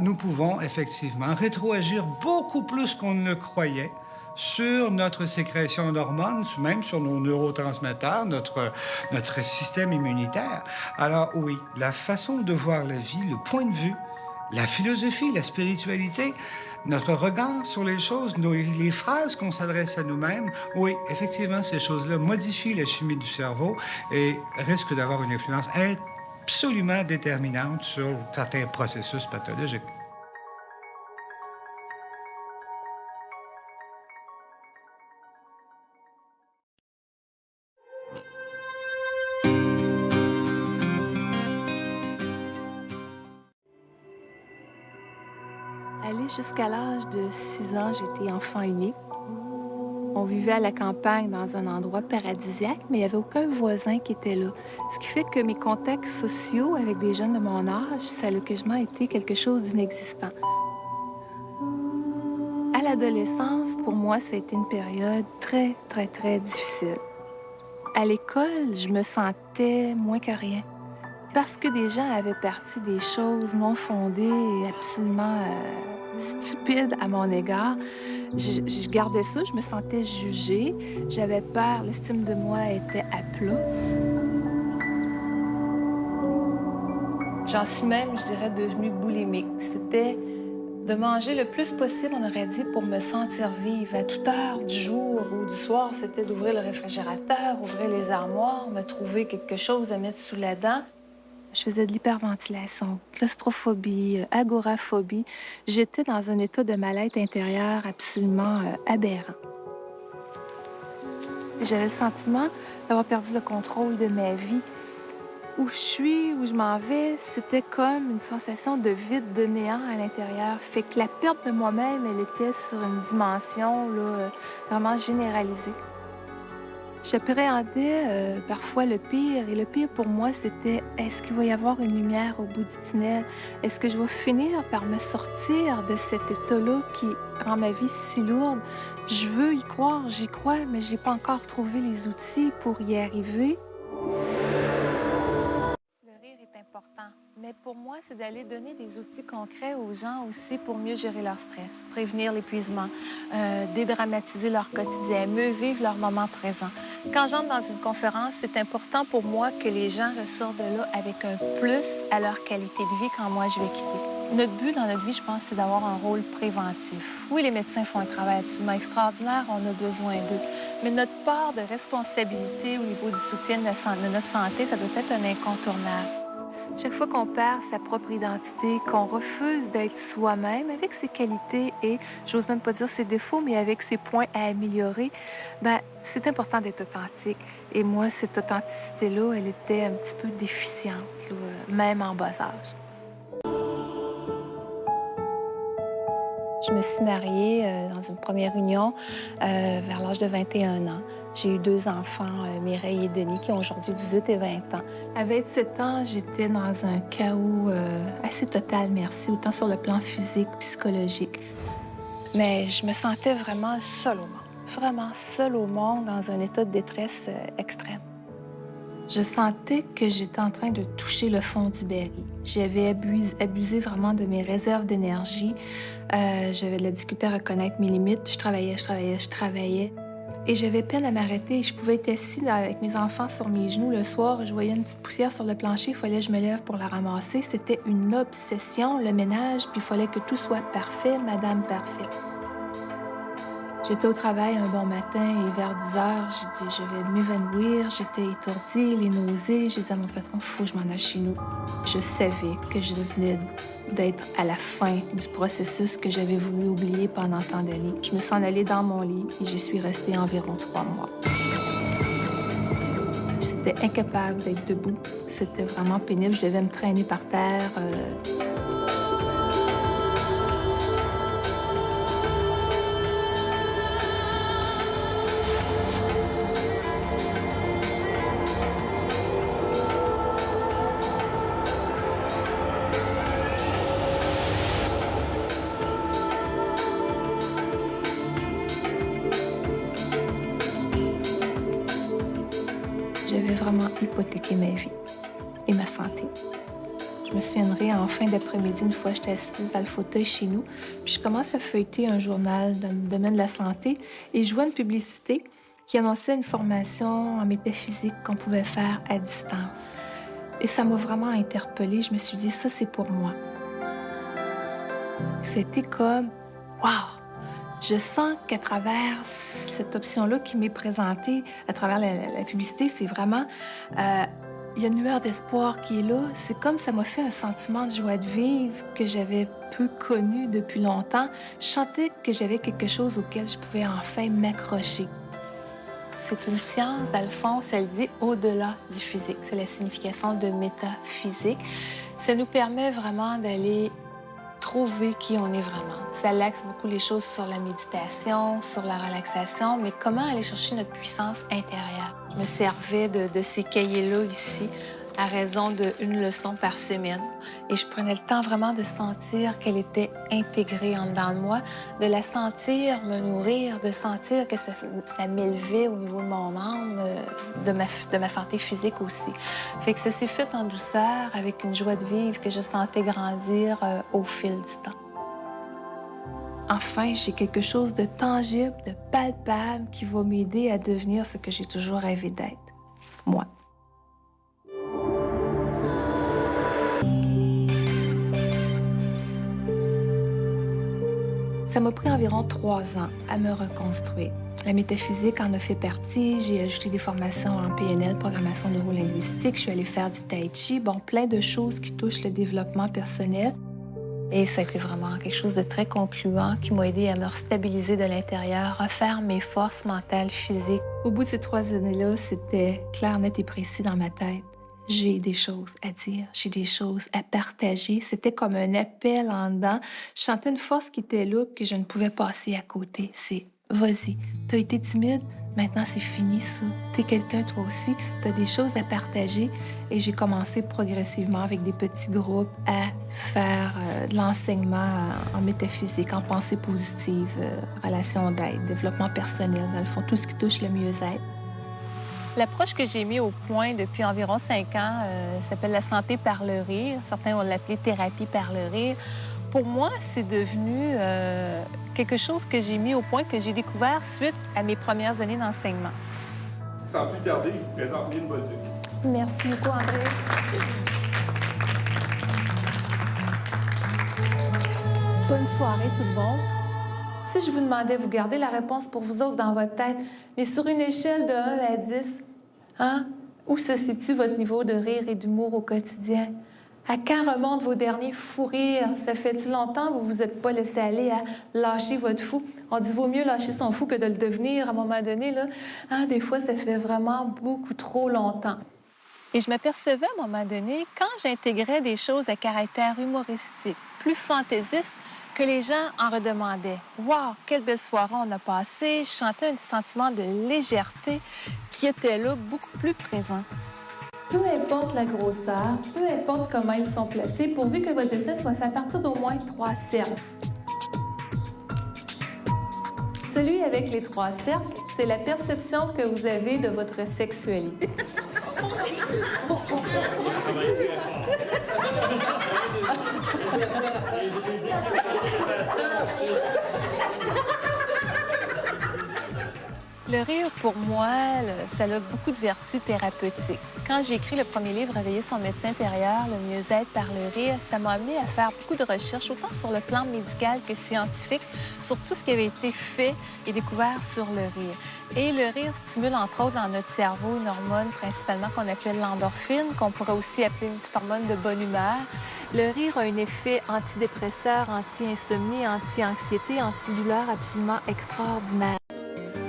nous pouvons effectivement rétroagir beaucoup plus qu'on ne le croyait sur notre sécrétion d'hormones, même sur nos neurotransmetteurs, notre système immunitaire. Alors oui, la façon de voir la vie, le point de vue, la philosophie, la spiritualité, notre regard sur les choses, les phrases qu'on s'adresse à nous-mêmes, oui, effectivement, ces choses-là modifient la chimie du cerveau et risquent d'avoir une influence absolument déterminante sur certains processus pathologiques. Aller jusqu'à l'âge de 6 ans, j'étais enfant unique. On vivait à la campagne dans un endroit paradisiaque, mais il n'y avait aucun voisin qui était là. Ce qui fait que mes contacts sociaux avec des jeunes de mon âge, ça a quasiment été quelque chose d'inexistant. À l'adolescence, pour moi, ça a été une période très, très, très difficile. À l'école, je me sentais moins que rien. Parce que des gens avaient parti des choses non fondées et absolument stupides à mon égard, je gardais ça, je me sentais jugée, j'avais peur, l'estime de moi était à plat. J'en suis même, je dirais, devenue boulimique. C'était de manger le plus possible, on aurait dit, pour me sentir vive. À toute heure du jour ou du soir, c'était d'ouvrir le réfrigérateur, ouvrir les armoires, me trouver quelque chose à mettre sous la dent. Je faisais de l'hyperventilation, claustrophobie, agoraphobie. J'étais dans un état de mal-être intérieur absolument aberrant. J'avais le sentiment d'avoir perdu le contrôle de ma vie. Où je suis, où je m'en vais, c'était comme une sensation de vide, de néant à l'intérieur. Fait que la perte de moi-même, elle était sur une dimension là, vraiment généralisée. J'appréhendais parfois le pire, et le pire pour moi, c'était est-ce qu'il va y avoir une lumière au bout du tunnel? Est-ce que je vais finir par me sortir de cet état-là qui rend ma vie si lourde? Je veux y croire, j'y crois, mais j'ai pas encore trouvé les outils pour y arriver. Le rire est important, mais pour moi, c'est d'aller donner des outils concrets aux gens aussi pour mieux gérer leur stress, prévenir l'épuisement, dédramatiser leur quotidien, mieux vivre leur moment présent. Quand j'entre dans une conférence, c'est important pour moi que les gens ressortent de là avec un plus à leur qualité de vie quand moi je vais quitter. Notre but dans notre vie, je pense, c'est d'avoir un rôle préventif. Oui, les médecins font un travail absolument extraordinaire, on a besoin d'eux. Mais notre part de responsabilité au niveau du soutien de notre santé, ça doit être un incontournable. Chaque fois qu'on perd sa propre identité, qu'on refuse d'être soi-même avec ses qualités et, j'ose même pas dire ses défauts, mais avec ses points à améliorer, ben c'est important d'être authentique. Et moi, cette authenticité-là, elle était un petit peu déficiente, là, même en bas âge. Je me suis mariée dans une première union vers l'âge de 21 ans. J'ai eu 2 enfants, Mireille et Denis, qui ont aujourd'hui 18 et 20 ans. À 27 ans, j'étais dans un chaos assez total, merci, autant sur le plan physique, psychologique. Mais je me sentais vraiment seule au monde, vraiment seule au monde, dans un état de détresse extrême. Je sentais que j'étais en train de toucher le fond du baril. J'avais abusé vraiment de mes réserves d'énergie. J'avais de la difficulté à reconnaître mes limites. Je travaillais. Et j'avais peine à m'arrêter. Je pouvais être assise avec mes enfants sur mes genoux le soir. Je voyais une petite poussière sur le plancher. Il fallait que je me lève pour la ramasser. C'était une obsession, le ménage. Puis il fallait que tout soit parfait, madame parfaite. J'étais au travail un bon matin et vers 10 heures, j'ai dit, je vais m'évanouir. J'étais étourdie, les nausées. J'ai dit à mon patron, il faut que je m'en aille chez nous. Je savais que je venais d'être à la fin du processus que j'avais voulu oublier pendant tant d'années. Je me suis en allée dans mon lit et j'y suis restée environ 3 mois. J'étais incapable d'être debout. C'était vraiment pénible. Je devais me traîner par terre. J'avais vraiment hypothéqué ma vie et ma santé. Je me souviendrai en fin d'après-midi, une fois j'étais assise dans le fauteuil chez nous, puis je commence à feuilleter un journal dans le domaine de la santé et je vois une publicité qui annonçait une formation en métaphysique qu'on pouvait faire à distance. Et ça m'a vraiment interpellée. Je me suis dit, ça, c'est pour moi. C'était comme, wow! Je sens qu'à travers cette option-là qui m'est présentée, à travers la publicité, c'est vraiment... il y a une lueur d'espoir qui est là. C'est comme ça m'a fait un sentiment de joie de vivre que j'avais peu connu depuis longtemps. Je sentais que j'avais quelque chose auquel je pouvais enfin m'accrocher. C'est une science, dans le fond, ça le dit au-delà du physique. C'est la signification de métaphysique. Ça nous permet vraiment d'aller trouver qui on est vraiment. Ça l'axe beaucoup les choses sur la méditation, sur la relaxation, mais comment aller chercher notre puissance intérieure. Je me servais de ces cahiers-là ici à raison d'une leçon par semaine. Et je prenais le temps vraiment de sentir qu'elle était intégrée en dedans de moi, de la sentir me nourrir, de sentir que ça m'élevait au niveau de mon âme, de ma santé physique aussi. Fait que ça s'est fait en douceur, avec une joie de vivre que je sentais grandir au fil du temps. Enfin, j'ai quelque chose de tangible, de palpable qui va m'aider à devenir ce que j'ai toujours rêvé d'être, moi. Ça m'a pris environ 3 ans à me reconstruire. La métaphysique en a fait partie. J'ai ajouté des formations en PNL, programmation neurolinguistique. Je suis allée faire du tai chi. Bon, plein de choses qui touchent le développement personnel. Et ça a été vraiment quelque chose de très concluant qui m'a aidé à me restabiliser de l'intérieur, refaire mes forces mentales, physiques. Au bout de ces 3 années-là, c'était clair, net et précis dans ma tête. J'ai des choses à dire, j'ai des choses à partager. C'était comme un appel en dedans. Je sentais une force qui était là, que je ne pouvais passer à côté. C'est « vas-y, t'as été timide, maintenant c'est fini ça. T'es quelqu'un toi aussi, t'as des choses à partager. » Et j'ai commencé progressivement avec des petits groupes à faire de l'enseignement en métaphysique, en pensée positive, relation d'aide, développement personnel, dans le fond, tout ce qui touche le mieux-être. L'approche que j'ai mise au point depuis environ 5 ans s'appelle la santé par le rire. Certains vont l'appeler thérapie par le rire. Pour moi, c'est devenu quelque chose que j'ai mis au point, que j'ai découvert suite à mes premières années d'enseignement. Sans plus tarder, je vous présente Lynn Bolduc. Merci beaucoup, André. Bonne soirée, tout le monde. Si je vous demandais, vous gardez la réponse pour vous autres dans votre tête, mais sur une échelle de 1 à 10, où se situe votre niveau de rire et d'humour au quotidien? À quand remontent vos derniers fous rires? Ça fait-tu longtemps que vous vous êtes pas laissé aller à lâcher votre fou? On dit vaut mieux lâcher son fou que de le devenir à un moment donné, là. Des fois, ça fait vraiment beaucoup trop longtemps. Et je m'apercevais à un moment donné, quand j'intégrais des choses à caractère humoristique, plus fantaisiste, que les gens en redemandaient. « Wow, quelle belle soirée on a passée! » Je sentais un sentiment de légèreté qui était là, beaucoup plus présent. Peu importe la grosseur, peu importe comment ils sont placés, pourvu que votre dessin soit fait à partir d'au moins 3 cercles. Celui avec les 3 cercles, c'est la perception que vous avez de votre sexualité. Le rire, pour moi, ça a beaucoup de vertus thérapeutiques. Quand j'ai écrit le premier livre, Réveiller son médecin intérieur, le mieux-être par le rire, ça m'a amené à faire beaucoup de recherches, autant sur le plan médical que scientifique, sur tout ce qui avait été fait et découvert sur le rire. Et le rire stimule, entre autres, dans notre cerveau, une hormone principalement qu'on appelle l'endorphine, qu'on pourrait aussi appeler une petite hormone de bonne humeur. Le rire a un effet antidépresseur, anti-insomnie, anti-anxiété, antidouleur absolument extraordinaire.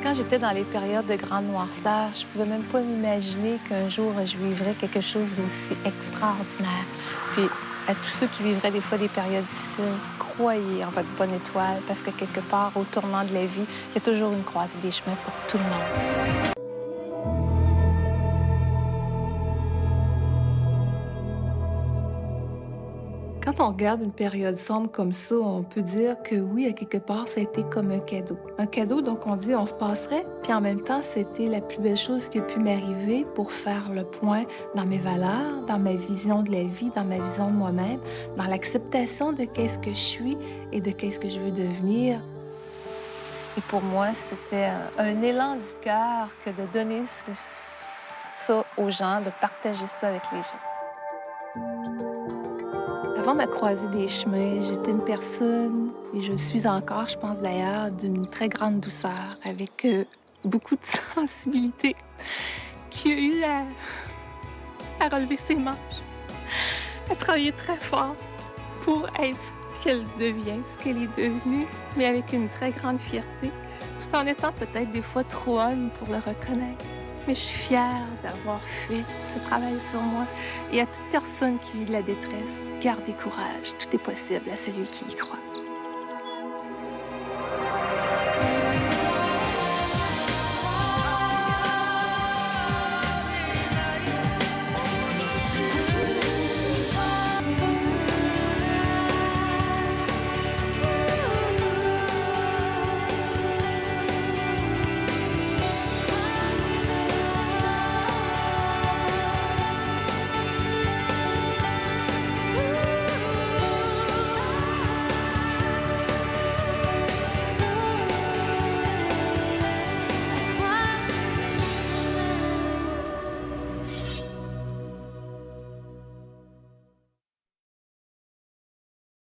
Quand j'étais dans les périodes de grande noirceur, je ne pouvais même pas m'imaginer qu'un jour, je vivrais quelque chose d'aussi extraordinaire. Puis, à tous ceux qui vivraient des fois des périodes difficiles, croyez en votre bonne étoile, parce que quelque part, au tournant de la vie, il y a toujours une croisée des chemins pour tout le monde. Quand Quand on regarde une période sombre comme ça, on peut dire que oui, à quelque part, ça a été comme un cadeau. Un cadeau, donc on dit on se passerait, puis en même temps, c'était la plus belle chose qui a pu m'arriver pour faire le point dans mes valeurs, dans ma vision de la vie, dans ma vision de moi-même, dans l'acceptation de qu'est-ce que je suis et de qu'est-ce que je veux devenir. Et pour moi, c'était un élan du cœur que de donner ça aux gens, de partager ça avec les gens. Avant ma croisée des chemins, j'étais une personne, et je suis encore, je pense d'ailleurs, d'une très grande douceur, avec beaucoup de sensibilité, qui a eu à relever ses manches, à travailler très fort pour être ce qu'elle devient, ce qu'elle est devenue, mais avec une très grande fierté, tout en étant peut-être des fois trop homme pour le reconnaître. Mais je suis fière d'avoir fait ce travail sur moi. Et à toute personne qui vit de la détresse, gardez courage. Tout est possible à celui qui y croit.